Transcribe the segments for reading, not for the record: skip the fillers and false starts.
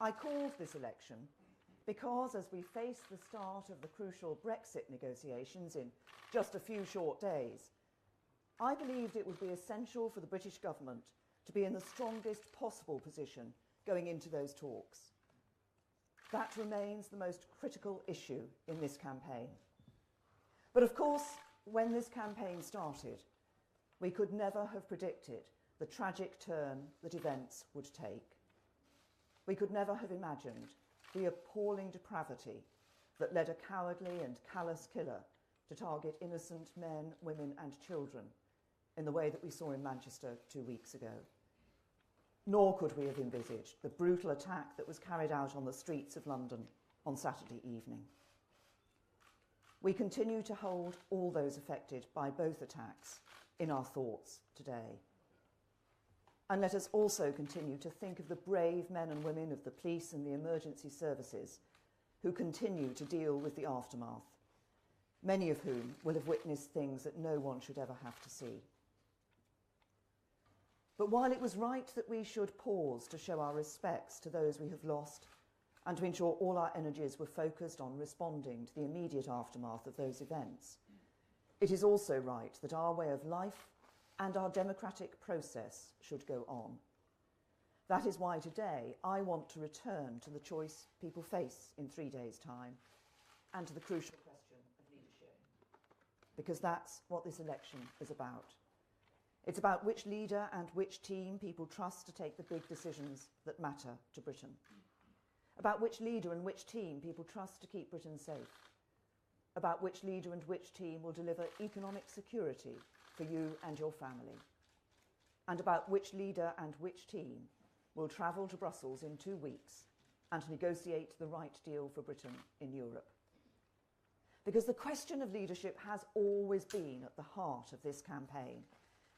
I called this election because as we face the start of the crucial Brexit negotiations in just a few short days, I believed it would be essential for the British government to be in the strongest possible position going into those talks. That remains the most critical issue in this campaign. But of course, when this campaign started, we could never have predicted the tragic turn that events would take. We could never have imagined the appalling depravity that led a cowardly and callous killer to target innocent men, women and children in the way that we saw in Manchester 2 weeks ago. Nor could we have envisaged the brutal attack that was carried out on the streets of London on Saturday evening. We continue to hold all those affected by both attacks in our thoughts today. And let us also continue to think of the brave men and women of the police and the emergency services who continue to deal with the aftermath, many of whom will have witnessed things that no one should ever have to see. But while it was right that we should pause to show our respects to those we have lost and to ensure all our energies were focused on responding to the immediate aftermath of those events, it is also right that our way of life and our democratic process should go on. That is why today I want to return to the choice people face in 3 days' time and to the crucial question of leadership, because that's what this election is about. It's about which leader and which team people trust to take the big decisions that matter to Britain. About which leader and which team people trust to keep Britain safe. About which leader and which team will deliver economic security for you and your family. And about which leader and which team will travel to Brussels in 2 weeks and negotiate the right deal for Britain in Europe. Because the question of leadership has always been at the heart of this campaign,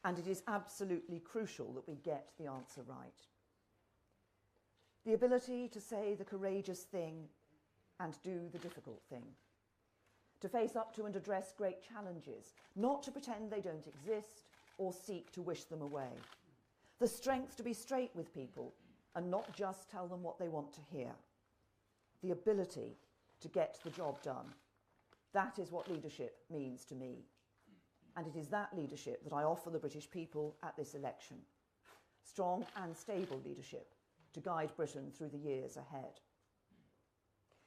and it is absolutely crucial that we get the answer right. The ability to say the courageous thing and do the difficult thing. To face up to and address great challenges, not to pretend they don't exist or seek to wish them away. The strength to be straight with people and not just tell them what they want to hear. The ability to get the job done. That is what leadership means to me. And it is that leadership that I offer the British people at this election. Strong and stable leadership to guide Britain through the years ahead.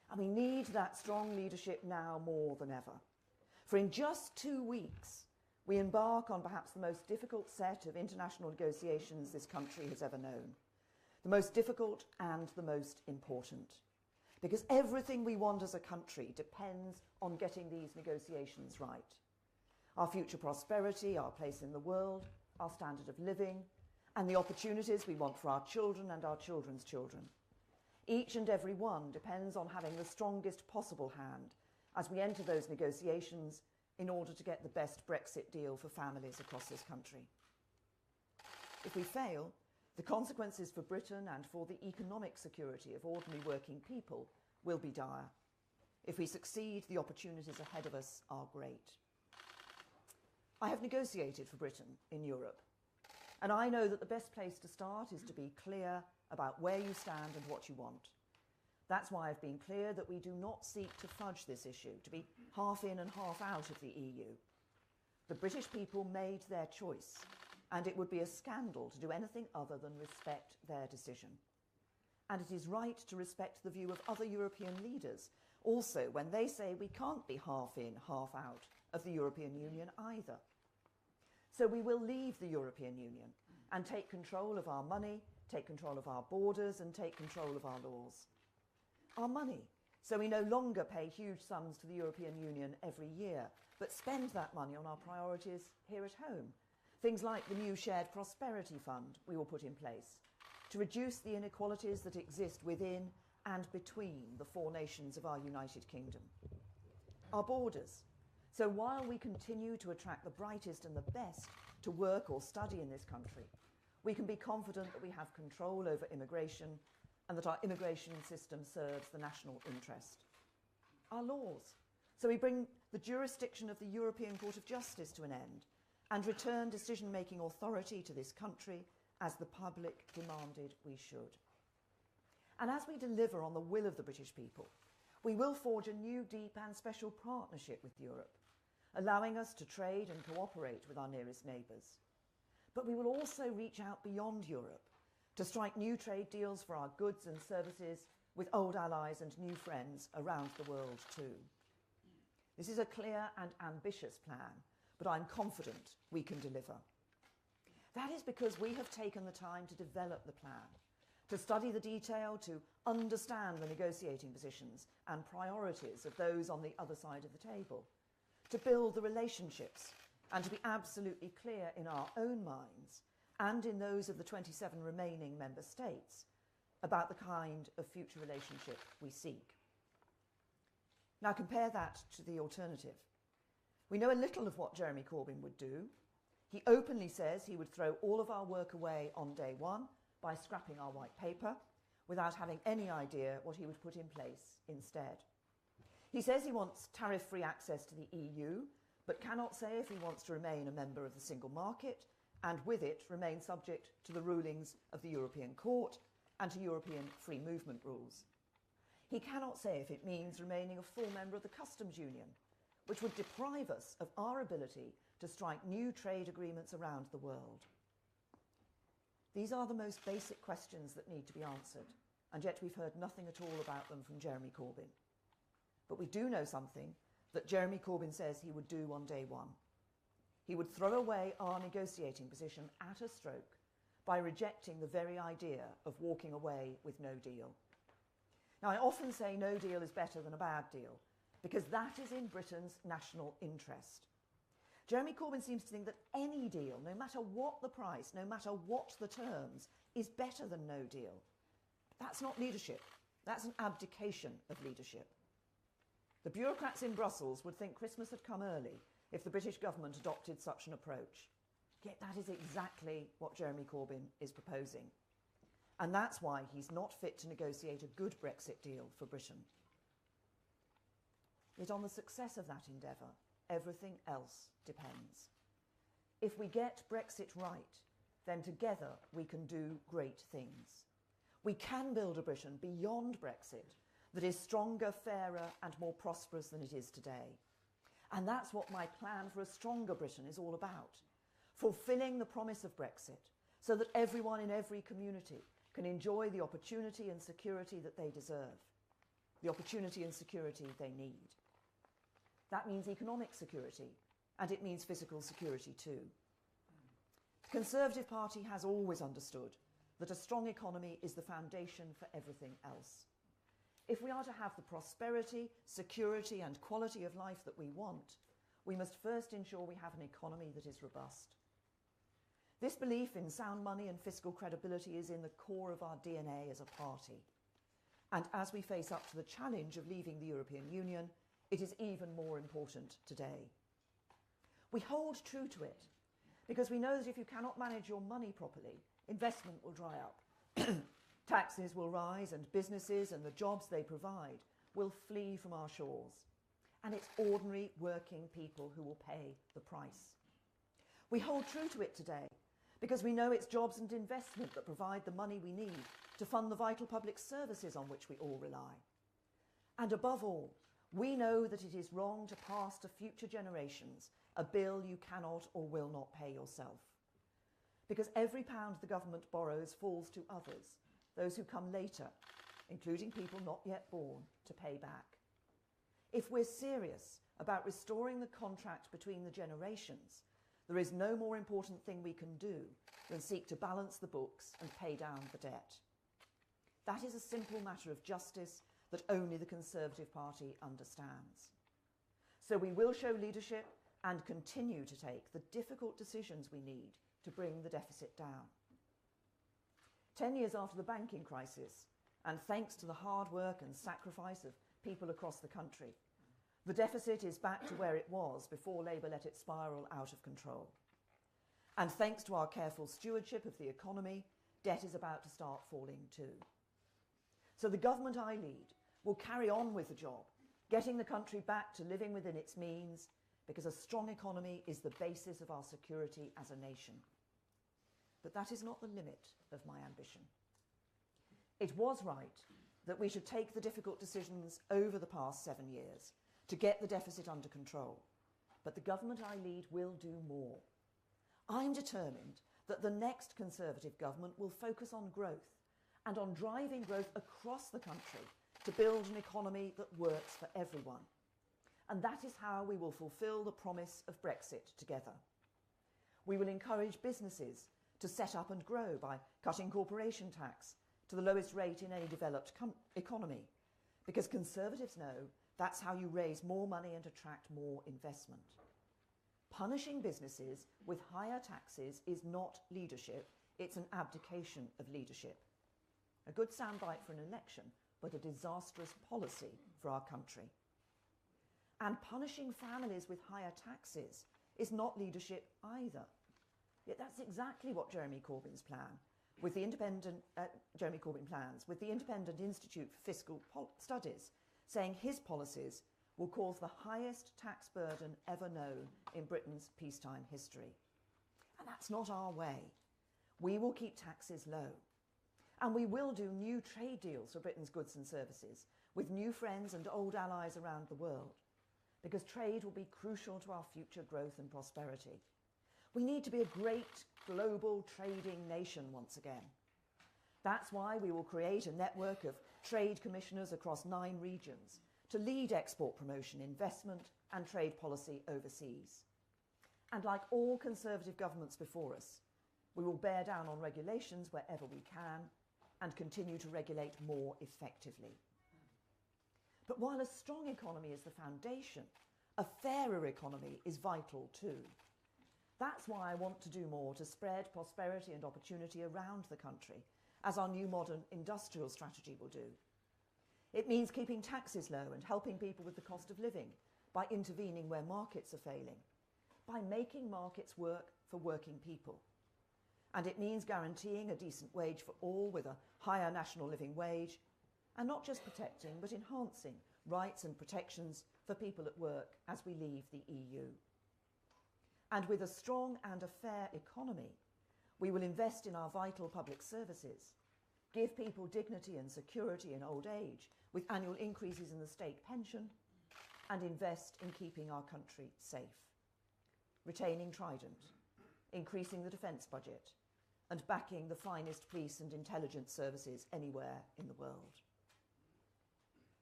And we need that strong leadership now more than ever. For in just 2 weeks, we embark on perhaps the most difficult set of international negotiations this country has ever known. The most difficult and the most important. Because everything we want as a country depends on getting these negotiations right. Our future prosperity, our place in the world, our standard of living, and the opportunities we want for our children and our children's children. Each and every one depends on having the strongest possible hand as we enter those negotiations in order to get the best Brexit deal for families across this country. If we fail, the consequences for Britain and for the economic security of ordinary working people will be dire. If we succeed, the opportunities ahead of us are great. I have negotiated for Britain in Europe, and I know that the best place to start is to be clear about where you stand and what you want. That's why I've been clear that we do not seek to fudge this issue, to be half in and half out of the EU. The British people made their choice, and it would be a scandal to do anything other than respect their decision. And it is right to respect the view of other European leaders, also when they say we can't be half in, half out of the European Union either. So we will leave the European Union and take control of our money, take control of our borders, and take control of our laws. Our money, so we no longer pay huge sums to the European Union every year, but spend that money on our priorities here at home. Things like the new Shared Prosperity Fund we will put in place to reduce the inequalities that exist within and between the 4 nations of our United Kingdom. Our borders, so while we continue to attract the brightest and the best to work or study in this country, we can be confident that we have control over immigration and that our immigration system serves the national interest. Our laws, so we bring the jurisdiction of the European Court of Justice to an end and return decision-making authority to this country as the public demanded we should. And as we deliver on the will of the British people, we will forge a new, deep and special partnership with Europe, allowing us to trade and cooperate with our nearest neighbours. But we will also reach out beyond Europe to strike new trade deals for our goods and services with old allies and new friends around the world too. This is a clear and ambitious plan, but I'm confident we can deliver. That is because we have taken the time to develop the plan, to study the detail, to understand the negotiating positions and priorities of those on the other side of the table, to build the relationships and to be absolutely clear in our own minds and in those of the 27 remaining member states about the kind of future relationship we seek. Now compare that to the alternative. We know a little of what Jeremy Corbyn would do. He openly says he would throw all of our work away on day one by scrapping our white paper without having any idea what he would put in place instead. He says he wants tariff-free access to the EU, but cannot say if he wants to remain a member of the single market and with it remain subject to the rulings of the European Court and to European free movement rules. He cannot say if it means remaining a full member of the customs union, which would deprive us of our ability to strike new trade agreements around the world. These are the most basic questions that need to be answered, and yet we've heard nothing at all about them from Jeremy Corbyn. But we do know something that Jeremy Corbyn says he would do on day one. He would throw away our negotiating position at a stroke by rejecting the very idea of walking away with no deal. Now, I often say no deal is better than a bad deal, because that is in Britain's national interest. Jeremy Corbyn seems to think that any deal, no matter what the price, no matter what the terms, is better than no deal. That's not leadership. That's an abdication of leadership. The bureaucrats in Brussels would think Christmas had come early if the British government adopted such an approach. Yet that is exactly what Jeremy Corbyn is proposing. And that's why he's not fit to negotiate a good Brexit deal for Britain. Yet on the success of that endeavour, everything else depends. If we get Brexit right, then together we can do great things. We can build a Britain beyond Brexit that is stronger, fairer and more prosperous than it is today. And that's what my plan for a stronger Britain is all about. Fulfilling the promise of Brexit so that everyone in every community can enjoy the opportunity and security that they deserve, the opportunity and security they need. That means economic security, and it means physical security too. The Conservative Party has always understood that a strong economy is the foundation for everything else. If we are to have the prosperity, security and quality of life that we want, we must first ensure we have an economy that is robust. This belief in sound money and fiscal credibility is in the core of our DNA as a party. And as we face up to the challenge of leaving the European Union, it is even more important today. We hold true to it because we know that if you cannot manage your money properly, investment will dry up. Taxes will rise and businesses and the jobs they provide will flee from our shores. And it's ordinary working people who will pay the price. We hold true to it today because we know it's jobs and investment that provide the money we need to fund the vital public services on which we all rely. And above all, we know that it is wrong to pass to future generations a bill you cannot or will not pay yourself. Because every pound the government borrows falls to others, those who come later, including people not yet born, to pay back. If we're serious about restoring the contract between the generations, there is no more important thing we can do than seek to balance the books and pay down the debt. That is a simple matter of justice that only the Conservative Party understands. So we will show leadership and continue to take the difficult decisions we need to bring the deficit down. 10 years after the banking crisis, and thanks to the hard work and sacrifice of people across the country, the deficit is back to where it was before Labour let it spiral out of control. And thanks to our careful stewardship of the economy, debt is about to start falling too. So the government I lead will carry on with the job, getting the country back to living within its means, because a strong economy is the basis of our security as a nation. But that is not the limit of my ambition. It was right that we should take the difficult decisions over the past 7 years to get the deficit under control, but the government I lead will do more. I'm determined that the next Conservative government will focus on growth and on driving growth across the country to build an economy that works for everyone. And that is how we will fulfil the promise of Brexit together. We will encourage businesses to set up and grow by cutting corporation tax to the lowest rate in any developed economy, because Conservatives know that's how you raise more money and attract more investment. Punishing businesses with higher taxes is not leadership, it's an abdication of leadership. A good soundbite for an election, but a disastrous policy for our country. And punishing families with higher taxes is not leadership either. Yet that's exactly what Jeremy Corbyn's plan, with the Independent Institute for Fiscal Studies, saying his policies will cause the highest tax burden ever known in Britain's peacetime history. And that's not our way. We will keep taxes low. And we will do new trade deals for Britain's goods and services with new friends and old allies around the world, because trade will be crucial to our future growth and prosperity. We need to be a great global trading nation once again. That's why we will create a network of trade commissioners across 9 regions to lead export promotion, investment and trade policy overseas. And like all Conservative governments before us, we will bear down on regulations wherever we can and continue to regulate more effectively. But while a strong economy is the foundation, a fairer economy is vital too. That's why I want to do more to spread prosperity and opportunity around the country, as our new modern industrial strategy will do. It means keeping taxes low and helping people with the cost of living by intervening where markets are failing, by making markets work for working people. And it means guaranteeing a decent wage for all with a higher national living wage, and not just protecting but enhancing rights and protections for people at work as we leave the EU. And with a strong and a fair economy, we will invest in our vital public services, give people dignity and security in old age with annual increases in the state pension, and invest in keeping our country safe, retaining Trident, increasing the defence budget, and backing the finest police and intelligence services anywhere in the world.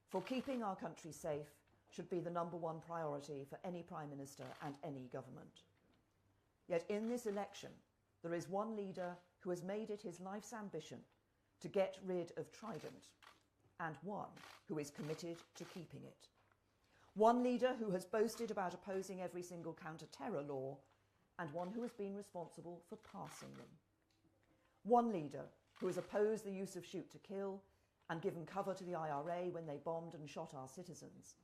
For keeping our country safe should be the #1 priority for any Prime Minister and any government. Yet in this election, there is one leader who has made it his life's ambition to get rid of Trident, and one who is committed to keeping it. One leader who has boasted about opposing every single counter-terror law, and one who has been responsible for passing them. One leader who has opposed the use of shoot to kill and given cover to the IRA when they bombed and shot our citizens,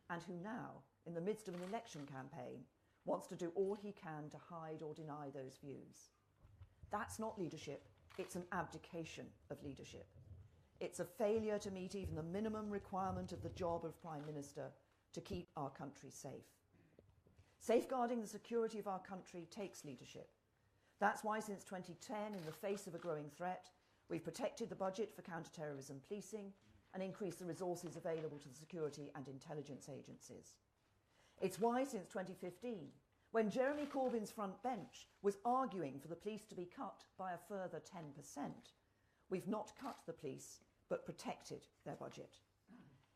and who now, in the midst of an election campaign, wants to do all he can to hide or deny those views. That's not leadership, it's an abdication of leadership. It's a failure to meet even the minimum requirement of the job of Prime Minister to keep our country safe. Safeguarding the security of our country takes leadership. That's why since 2010, in the face of a growing threat, we've protected the budget for counter-terrorism policing and increased the resources available to the security and intelligence agencies. It's why since 2015, when Jeremy Corbyn's front bench was arguing for the police to be cut by a further 10%, we've not cut the police, but protected their budget.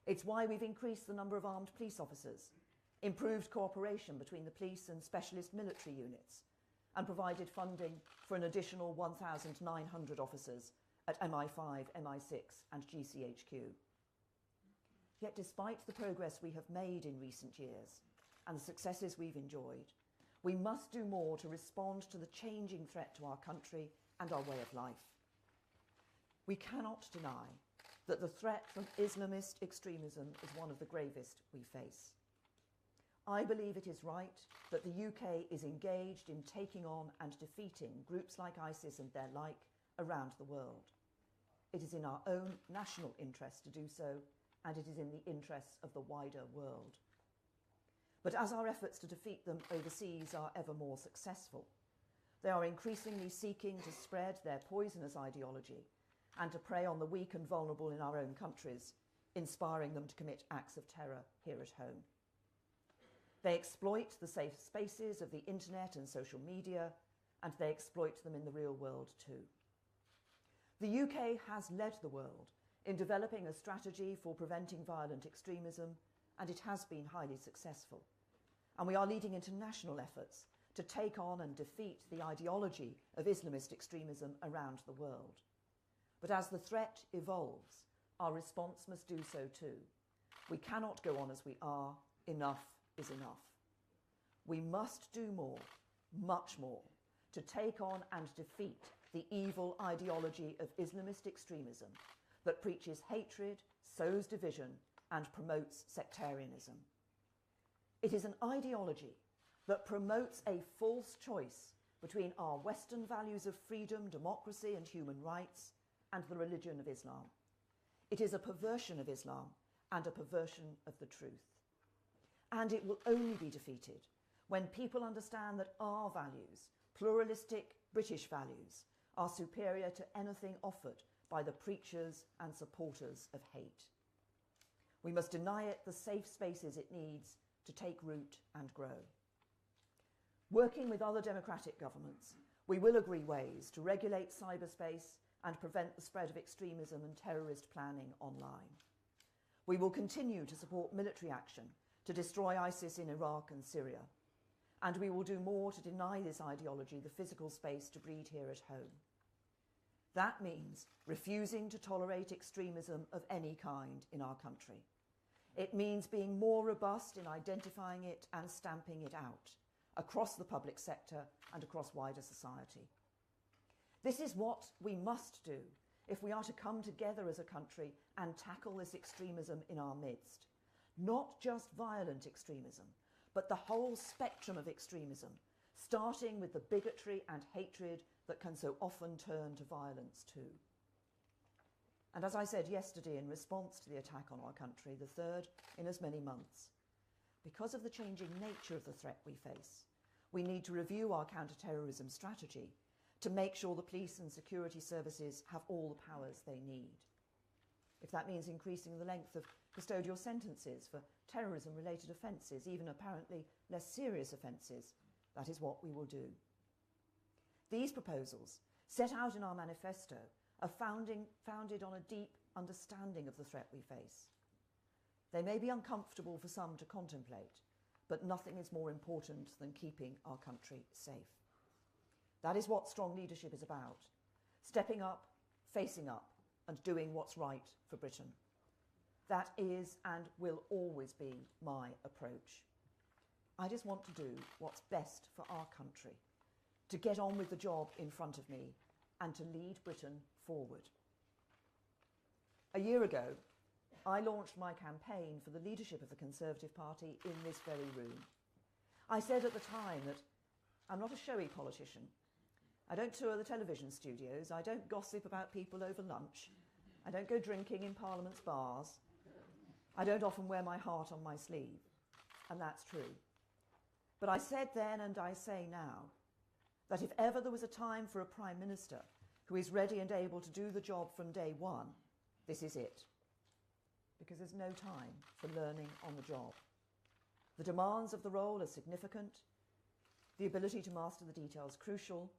It's why we've increased the number of armed police officers, improved cooperation between the police and specialist military units, and provided funding for an additional 1,900 officers at MI5, MI6 and GCHQ. Yet despite the progress we have made in recent years and the successes we've enjoyed, we must do more to respond to the changing threat to our country and our way of life. We cannot deny that the threat from Islamist extremism is one of the gravest we face. I believe it is right that the UK is engaged in taking on and defeating groups like ISIS and their like around the world. It is in our own national interest to do so, and it is in the interests of the wider world. But as our efforts to defeat them overseas are ever more successful, they are increasingly seeking to spread their poisonous ideology and to prey on the weak and vulnerable in our own countries, inspiring them to commit acts of terror here at home. They exploit the safe spaces of the internet and social media, and they exploit them in the real world too. The UK has led the world in developing a strategy for preventing violent extremism, and it has been highly successful. And we are leading international efforts to take on and defeat the ideology of Islamist extremism around the world. But as the threat evolves, our response must do so too. We cannot go on as we are. Enough is enough. We must do more, much more, to take on and defeat the evil ideology of Islamist extremism that preaches hatred, sows division, and promotes sectarianism. It is an ideology that promotes a false choice between our Western values of freedom, democracy, and human rights and the religion of Islam. It is a perversion of Islam and a perversion of the truth. And it will only be defeated when people understand that our values, pluralistic British values, are superior to anything offered by the preachers and supporters of hate. We must deny it the safe spaces it needs to take root and grow. Working with other democratic governments, we will agree ways to regulate cyberspace and prevent the spread of extremism and terrorist planning online. We will continue to support military action to destroy ISIS in Iraq and Syria, and we will do more to deny this ideology the physical space to breed here at home. That means refusing to tolerate extremism of any kind in our country. It means being more robust in identifying it and stamping it out across the public sector and across wider society. This is what we must do if we are to come together as a country and tackle this extremism in our midst. Not just violent extremism, but the whole spectrum of extremism, starting with the bigotry and hatred that can so often turn to violence too. And as I said yesterday in response to the attack on our country, the third in as many months, because of the changing nature of the threat we face, we need to review our counter-terrorism strategy to make sure the police and security services have all the powers they need. If that means increasing the length of custodial sentences for terrorism-related offences, even apparently less serious offences, that is what we will do. These proposals, set out in our manifesto, are founded on a deep understanding of the threat we face. They may be uncomfortable for some to contemplate, but nothing is more important than keeping our country safe. That is what strong leadership is about: stepping up, facing up, and doing what's right for Britain. That is and will always be my approach. I just want to do what's best for our country, to get on with the job in front of me and to lead Britain forward. A year ago, I launched my campaign for the leadership of the Conservative Party in this very room. I said at the time that I'm not a showy politician. I don't tour the television studios. I don't gossip about people over lunch. I don't go drinking in Parliament's bars. I don't often wear my heart on my sleeve. And that's true. But I said then, and I say now, that if ever there was a time for a Prime Minister who is ready and able to do the job from day one, this is it. Because there's no time for learning on the job. The demands of the role are significant, the ability to master the details crucial,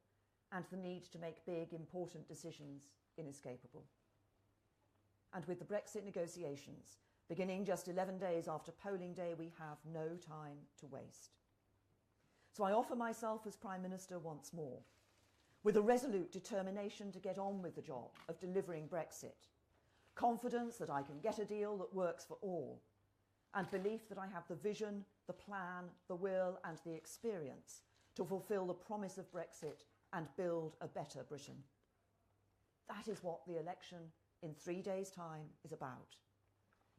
and the need to make big, important decisions inescapable. And with the Brexit negotiations beginning just 11 days after polling day, we have no time to waste. So I offer myself as Prime Minister once more, with a resolute determination to get on with the job of delivering Brexit, confidence that I can get a deal that works for all, and belief that I have the vision, the plan, the will, and the experience to fulfil the promise of Brexit and build a better Britain. That is what the election in 3 days' time is about.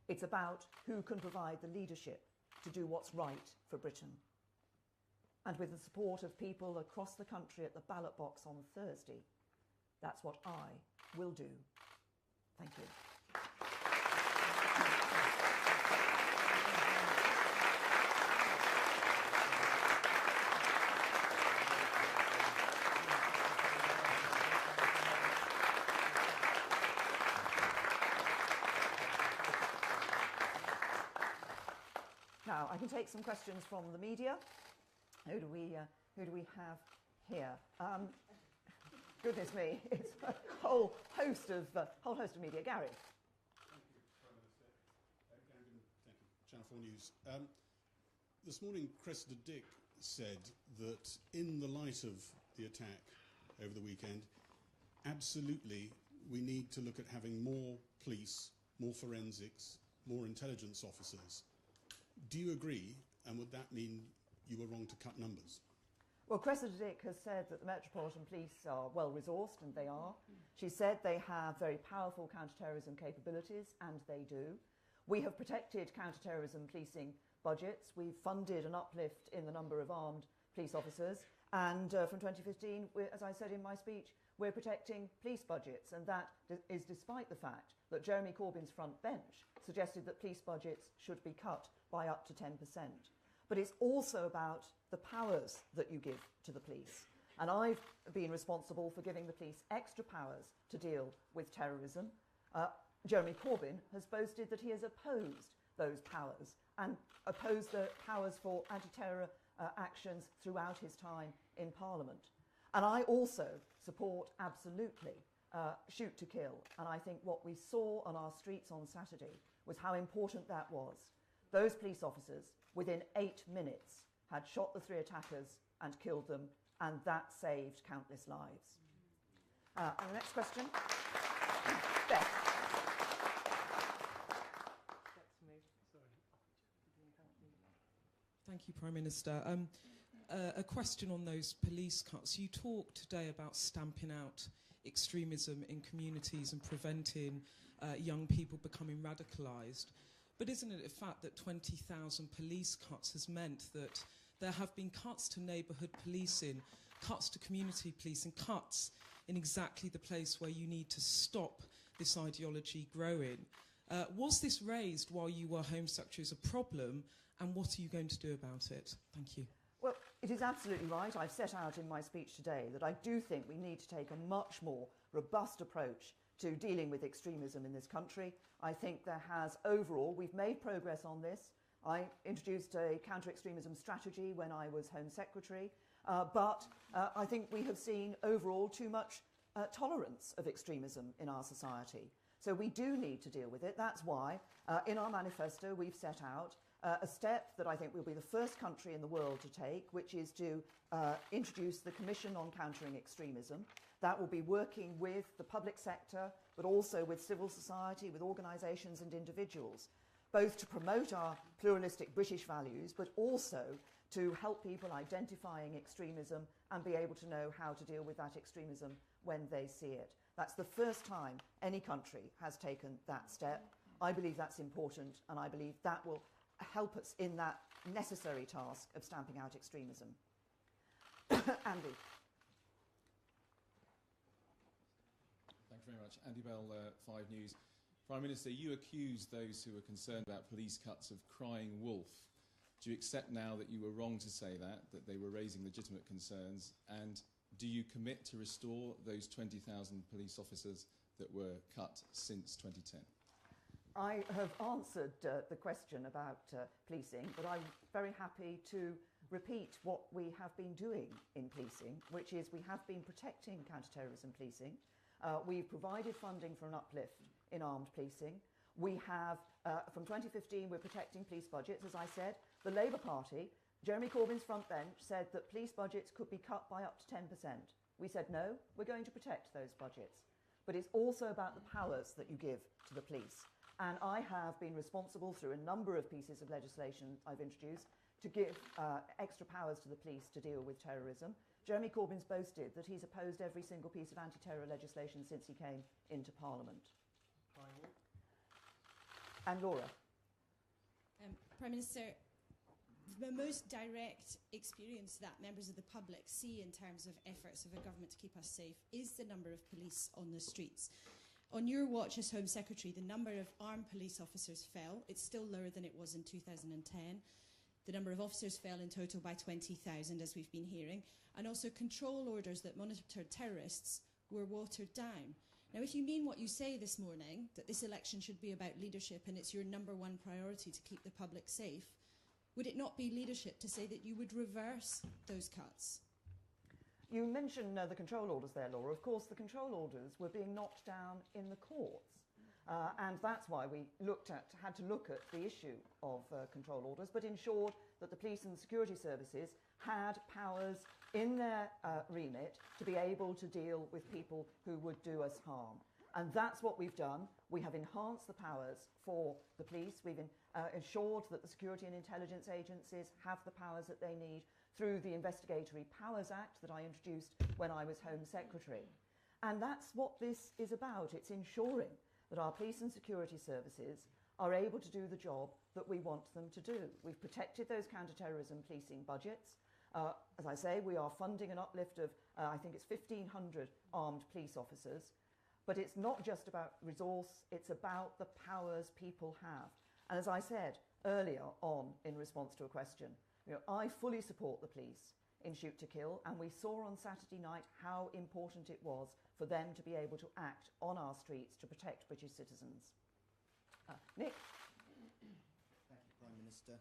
It's about who can provide the leadership to do what's right for Britain. And with the support of people across the country at the ballot box on Thursday, that's what I will do. Thank you. Now, I can take some questions from the media. Who do we have here? Goodness me, it's a whole host of media. Gary. Thank you, Prime Minister. Thank you. Channel 4 News. This morning, Cressida Dick said that in the light of the attack over the weekend, absolutely we need to look at having more police, more forensics, more intelligence officers. Do you agree, and would that mean you were wrong to cut numbers? Well, Cressida Dick has said that the Metropolitan Police are well-resourced, and they are. She said they have very powerful counter-terrorism capabilities, and they do. We have protected counter-terrorism policing budgets. We've funded an uplift in the number of armed police officers. And from 2015, as I said in my speech, we're protecting police budgets. And that is despite the fact that Jeremy Corbyn's front bench suggested that police budgets should be cut by up to 10%. But it's also about the powers that you give to the police. And I've been responsible for giving the police extra powers to deal with terrorism. Jeremy Corbyn has boasted that he has opposed those powers and opposed the powers for anti-terror actions throughout his time in Parliament. And I also support absolutely shoot to kill. And I think what we saw on our streets on Saturday was how important that was. Those police officers, within 8 minutes, had shot the 3 attackers and killed them, and that saved countless lives. And the next question. Beth. Thank you, Prime Minister. A question on those police cuts. You talked today about stamping out extremism in communities and preventing young people becoming radicalised. But isn't it a fact that 20,000 police cuts has meant that there have been cuts to neighbourhood policing, cuts to community policing, cuts in exactly the place where you need to stop this ideology growing? Was this raised while you were Home Secretary as a problem, and what are you going to do about it? Thank you. Well, it is absolutely right. I've set out in my speech today that I do think we need to take a much more robust approach to dealing with extremism in this country. I think there has overall, we've made progress on this. I introduced a counter-extremism strategy when I was Home Secretary, but I think we have seen overall too much tolerance of extremism in our society. So we do need to deal with it. That's why in our manifesto we've set out a step that I think we'll be the first country in the world to take, which is to introduce the Commission on Countering Extremism. That will be working with the public sector, but also with civil society, with organisations and individuals, both to promote our pluralistic British values, but also to help people identifying extremism and be able to know how to deal with that extremism when they see it. That's the first time any country has taken that step. I believe that's important, and I believe that will help us in that necessary task of stamping out extremism. Andy. Thanks very much. Andy Bell, 5 News. Prime Minister, you accused those who were concerned about police cuts of crying wolf. Do you accept now that you were wrong to say that they were raising legitimate concerns? And do you commit to restore those 20,000 police officers that were cut since 2010? I have answered the question about policing, but I'm very happy to repeat what we have been doing in policing, which is we have been protecting counter-terrorism policing. We've provided funding for an uplift in armed policing. We have, from 2015, we're protecting police budgets, as I said. The Labour Party, Jeremy Corbyn's front bench, said that police budgets could be cut by up to 10%. We said, no, we're going to protect those budgets. But it's also about the powers that you give to the police. And I have been responsible through a number of pieces of legislation I've introduced to give extra powers to the police to deal with terrorism. Jeremy Corbyn's boasted that he's opposed every single piece of anti-terror legislation since he came into Parliament. And Laura. Prime Minister, the most direct experience that members of the public see in terms of efforts of a government to keep us safe is the number of police on the streets. On your watch as Home Secretary, the number of armed police officers fell. It's still lower than it was in 2010. The number of officers fell in total by 20,000, as we've been hearing. And also control orders that monitored terrorists were watered down. Now, if you mean what you say this morning, that this election should be about leadership and it's your #1 priority to keep the public safe, Would it not be leadership to say that you would reverse those cuts? You mentioned the control orders there, Laura. Of course, the control orders were being knocked down in the courts. And that's why we had to look at the issue of control orders, but ensured that the police and security services had powers in their remit to be able to deal with people who would do us harm. And that's what we've done. We have enhanced the powers for the police. We've ensured that the security and intelligence agencies have the powers that they need through the Investigatory Powers Act that I introduced when I was Home Secretary. And that's what this is about. It's ensuring that our police and security services are able to do the job that we want them to do. We've protected those counter-terrorism policing budgets. As I say, we are funding an uplift of, I think it's 1,500 armed police officers. But it's not just about resource, it's about the powers people have. And as I said earlier on in response to a question, I fully support the police in Shoot to Kill, and we saw on Saturday night how important it was for them to be able to act on our streets to protect British citizens. Nick? Thank you, Prime Minister.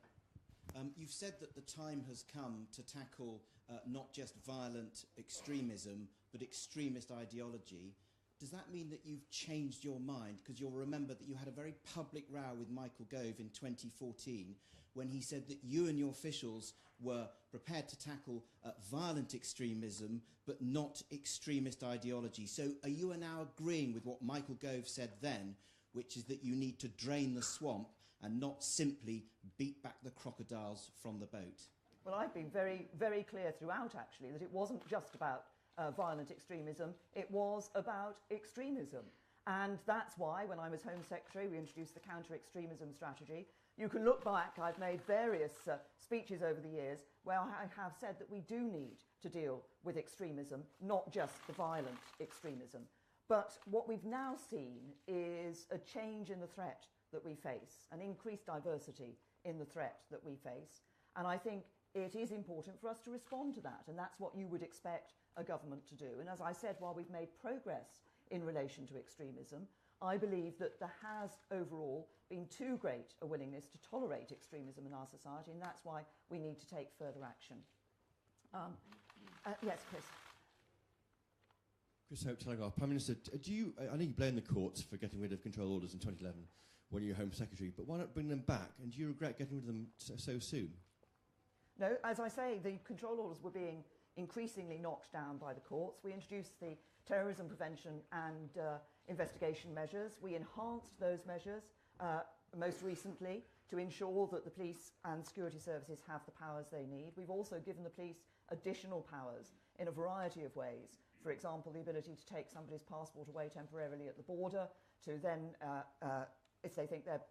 You've said that the time has come to tackle not just violent extremism, but extremist ideology. Does that mean that you've changed your mind? Because you'll remember that you had a very public row with Michael Gove in 2014 when he said that you and your officials were prepared to tackle violent extremism but not extremist ideology. So are you now agreeing with what Michael Gove said then, which is that you need to drain the swamp and not simply beat back the crocodiles from the boat? Well, I've been very, very clear throughout, actually, that it wasn't just about violent extremism, it was about extremism. And that's why, when I was Home Secretary, we introduced the counter-extremism strategy. You can look back, I've made various speeches over the years where I have said that we do need to deal with extremism, not just the violent extremism. But what we've now seen is a change in the threat that we face, an increased diversity in the threat that we face. And I think it is important for us to respond to that, and that's what you would expect a government to do. And as I said, while we've made progress in relation to extremism, I believe that there has overall been too great a willingness to tolerate extremism in our society, and that's why we need to take further action. Yes, Chris. Chris Hope, Telegraph. Prime Minister, I know you blame the courts for getting rid of control orders in 2011 when you were Home Secretary, but why not bring them back? And do you regret getting rid of them so soon? No, as I say, the control orders were being increasingly knocked down by the courts. We introduced the terrorism prevention and investigation measures. We enhanced those measures most recently to ensure that the police and security services have the powers they need. We've also given the police additional powers in a variety of ways. For example, the ability to take somebody's passport away temporarily at the border, to then, if they think they're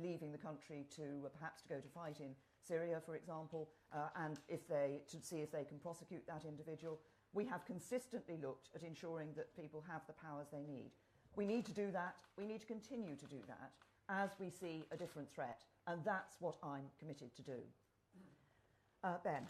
leaving the country, to perhaps to go to fight in Syria, for example, and to see if they can prosecute that individual. We have consistently looked at ensuring that people have the powers they need. We need to do that. We need to continue to do that as we see a different threat, and that's what I'm committed to do. Ben.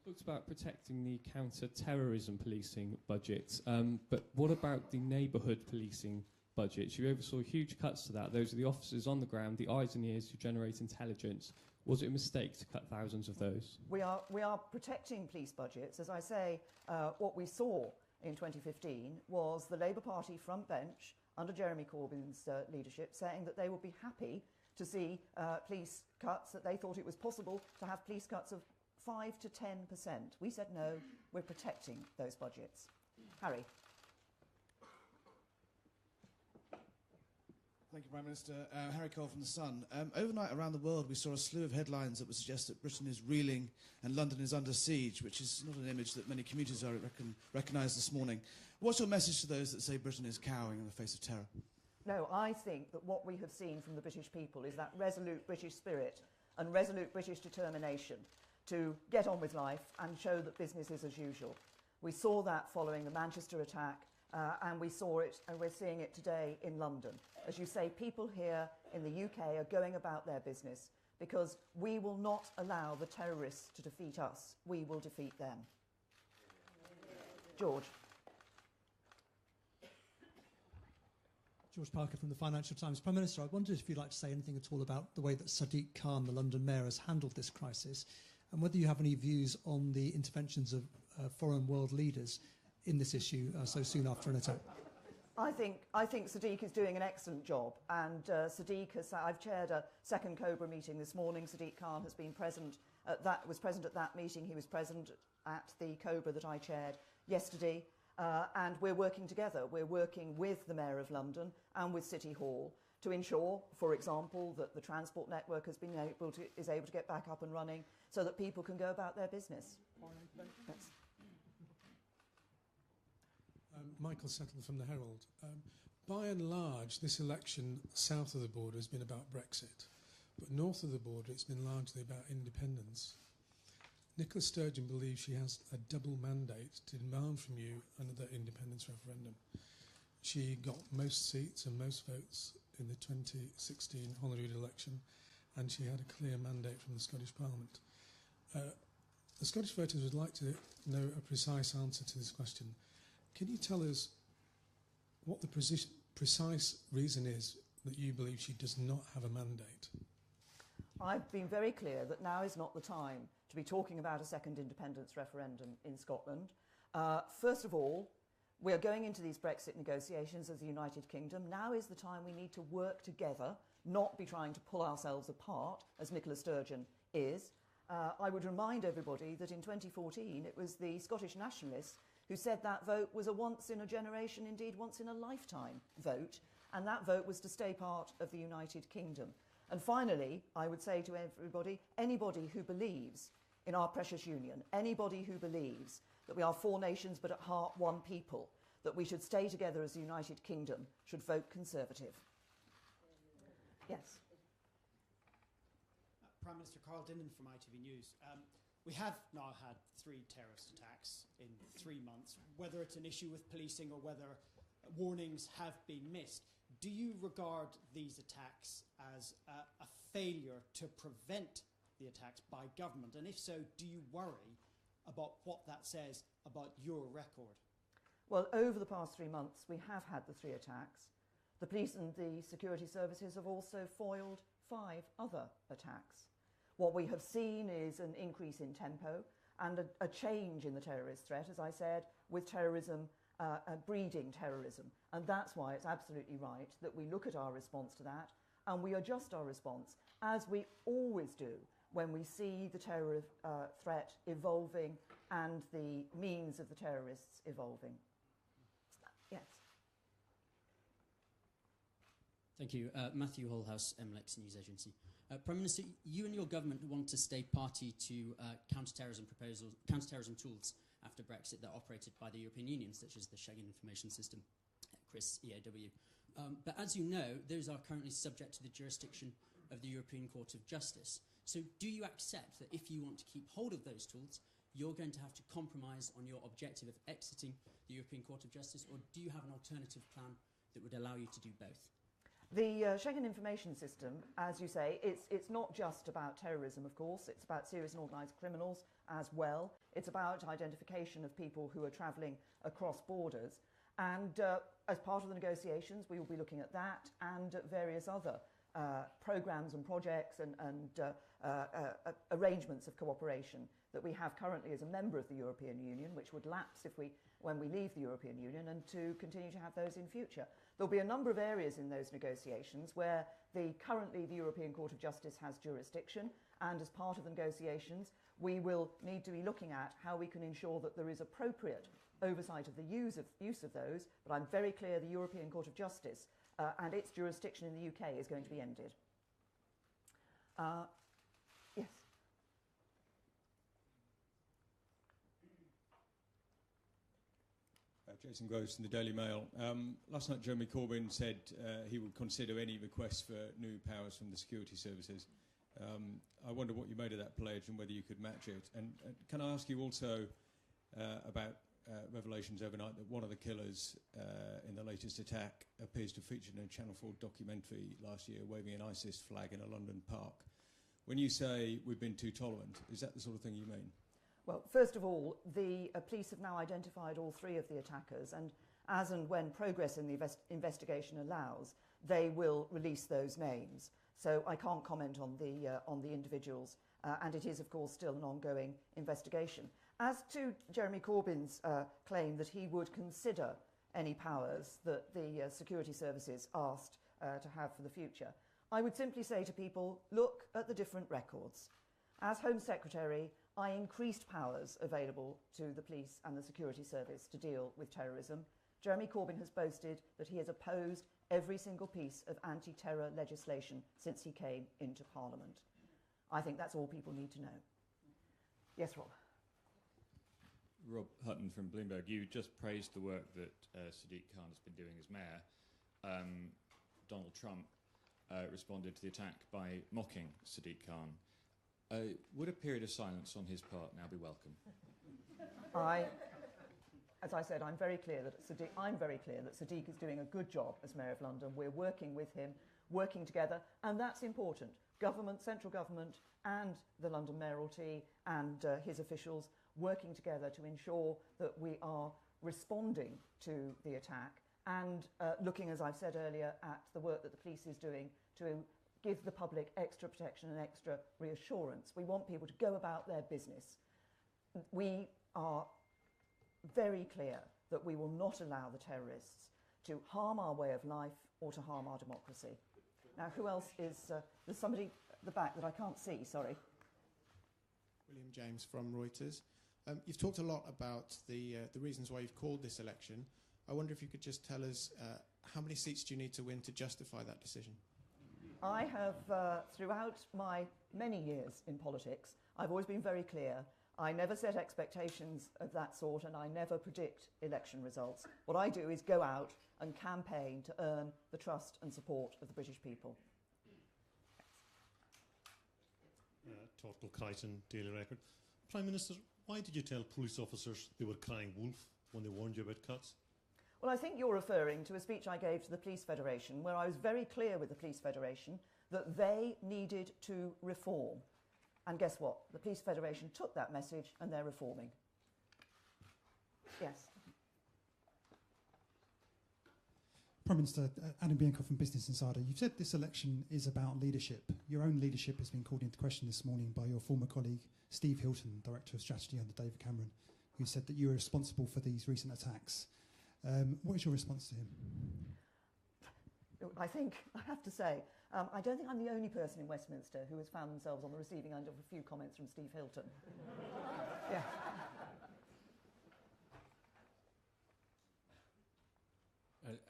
Talks about protecting the counter-terrorism policing budgets, but what about the neighbourhood policing budgets? You oversaw huge cuts to that. Those are the officers on the ground, the eyes and ears who generate intelligence. Was it a mistake to cut thousands of those? We are protecting police budgets. As I say, what we saw in 2015 was the Labour Party front bench under Jeremy Corbyn's leadership saying that they would be happy to see police cuts, that they thought it was possible to have police cuts of 5 to 10%. We said no, we're protecting those budgets. Harry. Thank you, Prime Minister. Harry Cole from The Sun. Overnight around the world we saw a slew of headlines that would suggest that Britain is reeling and London is under siege, which is not an image that many commuters recognise this morning. What's your message to those that say Britain is cowering in the face of terror? No, I think that what we have seen from the British people is that resolute British spirit and resolute British determination to get on with life and show that business is as usual. We saw that following the Manchester attack, and we saw it, and we're seeing it today in London. As you say, people here in the UK are going about their business because we will not allow the terrorists to defeat us. We will defeat them. George. George Parker from the Financial Times. Prime Minister, I wondered if you'd like to say anything at all about the way that Sadiq Khan, the London mayor, has handled this crisis, and whether you have any views on the interventions of foreign world leaders in this issue so soon after an attack. I think Sadiq is doing an excellent job, and I've chaired a second COBRA meeting this morning. Sadiq Khan has been was present at that meeting. He was present at the COBRA that I chaired yesterday, and we're working together. We're working with the Mayor of London and with City Hall to ensure, for example, that the transport network is able to get back up and running so that people can go about their business. Yes. Michael Settle from the Herald. By and large, this election south of the border has been about Brexit, but north of the border it's been largely about independence. Nicola Sturgeon believes she has a double mandate to demand from you another independence referendum. She got most seats and most votes in the 2016 Holyrood election, and she had a clear mandate from the Scottish Parliament. The Scottish voters would like to know a precise answer to this question. Can you tell us what the precise reason is that you believe she does not have a mandate? I've been very clear that now is not the time to be talking about a second independence referendum in Scotland. First of all, we are going into these Brexit negotiations as the United Kingdom. Now is the time we need to work together, not be trying to pull ourselves apart, as Nicola Sturgeon is. I would remind everybody that in 2014 it was the Scottish nationalists who said that vote was a once-in-a-generation, indeed once-in-a-lifetime vote, and that vote was to stay part of the United Kingdom. And finally, I would say to everybody, anybody who believes in our precious union, anybody who believes that we are four nations but at heart one people, that we should stay together as the United Kingdom, should vote Conservative. Yes. Prime Minister Carl Dinnen from ITV News. We have now had 3 terrorist attacks in 3 months. Whether it's an issue with policing or whether warnings have been missed, do you regard these attacks as a failure to prevent the attacks by government? And if so, do you worry about what that says about your record? Well, over the past 3 months, we have had the 3 attacks. The police and the security services have also foiled 5 other attacks. What we have seen is an increase in tempo and a change in the terrorist threat, as I said, with terrorism breeding terrorism. And that's why it's absolutely right that we look at our response to that and we adjust our response, as we always do when we see the terror threat evolving and the means of the terrorists evolving. Yes. Thank you. Matthew Holhouse, MLEX News Agency. Prime Minister, you and your government want to stay party to counter-terrorism tools after Brexit that are operated by the European Union, such as the Schengen Information System, CRIS, EAW. But as you know, those are currently subject to the jurisdiction of the European Court of Justice. So do you accept that if you want to keep hold of those tools, you're going to have to compromise on your objective of exiting the European Court of Justice, or do you have an alternative plan that would allow you to do both? The Schengen Information System, as you say, it's not just about terrorism, of course. It's about serious and organised criminals as well. It's about identification of people who are travelling across borders. And as part of the negotiations, we will be looking at that and at various other programmes and projects and arrangements of cooperation that we have currently as a member of the European Union, which would lapse when we leave the European Union, and to continue to have those in future. There'll be a number of areas in those negotiations where currently the European Court of Justice has jurisdiction, and as part of the negotiations we will need to be looking at how we can ensure that there is appropriate oversight of the use of those, but I'm very clear the European Court of Justice and its jurisdiction in the UK is going to be ended. Yes. Jason Groves from the Daily Mail. Last night Jeremy Corbyn said he would consider any requests for new powers from the security services. I wonder what you made of that pledge and whether you could match it. And can I ask you also about revelations overnight that one of the killers in the latest attack appears to feature in a Channel 4 documentary last year waving an ISIS flag in a London park. When you say we've been too tolerant, is that the sort of thing you mean? Well, first of all, the police have now identified all 3 of the attackers, and as and when progress in the investigation allows, they will release those names. So I can't comment on the individuals, and it is, of course, still an ongoing investigation. As to Jeremy Corbyn's claim that he would consider any powers that the security services asked to have for the future, I would simply say to people, look at the different records. As Home Secretary, I increased powers available to the police and the security service to deal with terrorism. Jeremy Corbyn has boasted that he has opposed every single piece of anti-terror legislation since he came into Parliament. I think that's all people need to know. Yes, Rob. Rob Hutton from Bloomberg. You just praised the work that Sadiq Khan has been doing as mayor. Donald Trump responded to the attack by mocking Sadiq Khan. Would a period of silence on his part now be welcome? As I said, I'm very clear that Sadiq is doing a good job as Mayor of London. We're working with him, working together, and that's important. Government, central government, and the London Mayoralty and his officials working together to ensure that we are responding to the attack and looking, as I've said earlier, at the work that the police is doing to give the public extra protection and extra reassurance. We want people to go about their business. We are very clear that we will not allow the terrorists to harm our way of life or to harm our democracy. Now, who else is... there's somebody at the back that I can't see, sorry. William James from Reuters. You've talked a lot about the reasons why you've called this election. I wonder if you could just tell us how many seats do you need to win to justify that decision? I have, throughout my many years in politics, I've always been very clear. I never set expectations of that sort, and I never predict election results. What I do is go out and campaign to earn the trust and support of the British people. Torkel Crichton, Daily Record. Prime Minister, why did you tell police officers they were crying wolf when they warned you about cuts? Well, I think you're referring to a speech I gave to the Police Federation, where I was very clear with the Police Federation that they needed to reform. And guess what? The Police Federation took that message and they're reforming. Yes. Prime Minister, Adam Bianco from Business Insider. You've said this election is about leadership. Your own leadership has been called into question this morning by your former colleague, Steve Hilton, Director of Strategy under David Cameron, who said that you were responsible for these recent attacks. What is your response to him? I think, I have to say, I don't think I'm the only person in Westminster who has found themselves on the receiving end of a few comments from Steve Hilton. Yeah.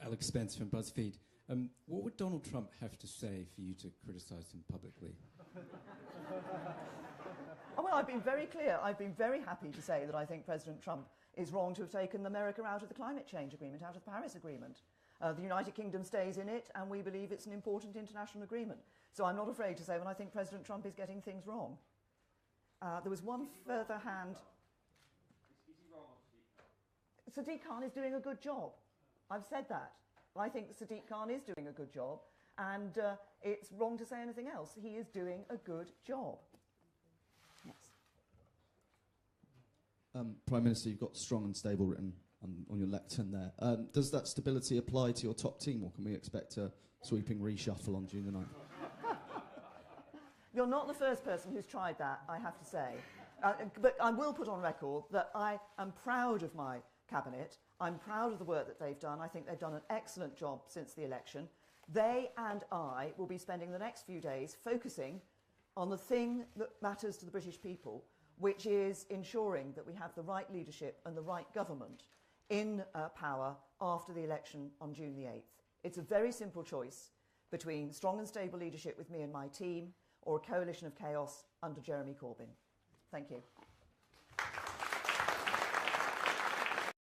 Alex Spence from BuzzFeed. What would Donald Trump have to say for you to criticise him publicly? Oh, well, I've been very clear. I've been very happy to say that I think President Trump is wrong to have taken America out of the climate change agreement, out of the Paris Agreement. The United Kingdom stays in it, and we believe it's an important international agreement. So I'm not afraid to say when I think President Trump is getting things wrong. There was one further hand. Sadiq Khan is doing a good job. I've said that. I think Sadiq Khan is doing a good job, and it's wrong to say anything else. He is doing a good job. Yes. Prime Minister, you've got strong and stable written on your lectern there. Does that stability apply to your top team, or can we expect a sweeping reshuffle on June the 9th? You're not the first person who's tried that, I have to say. But I will put on record that I am proud of my cabinet. I'm proud of the work that they've done. I think they've done an excellent job since the election. They and I will be spending the next few days focusing on the thing that matters to the British people, which is ensuring that we have the right leadership and the right government in power after the election on June the 8th. It's a very simple choice between strong and stable leadership with me and my team or a coalition of chaos under Jeremy Corbyn. Thank you.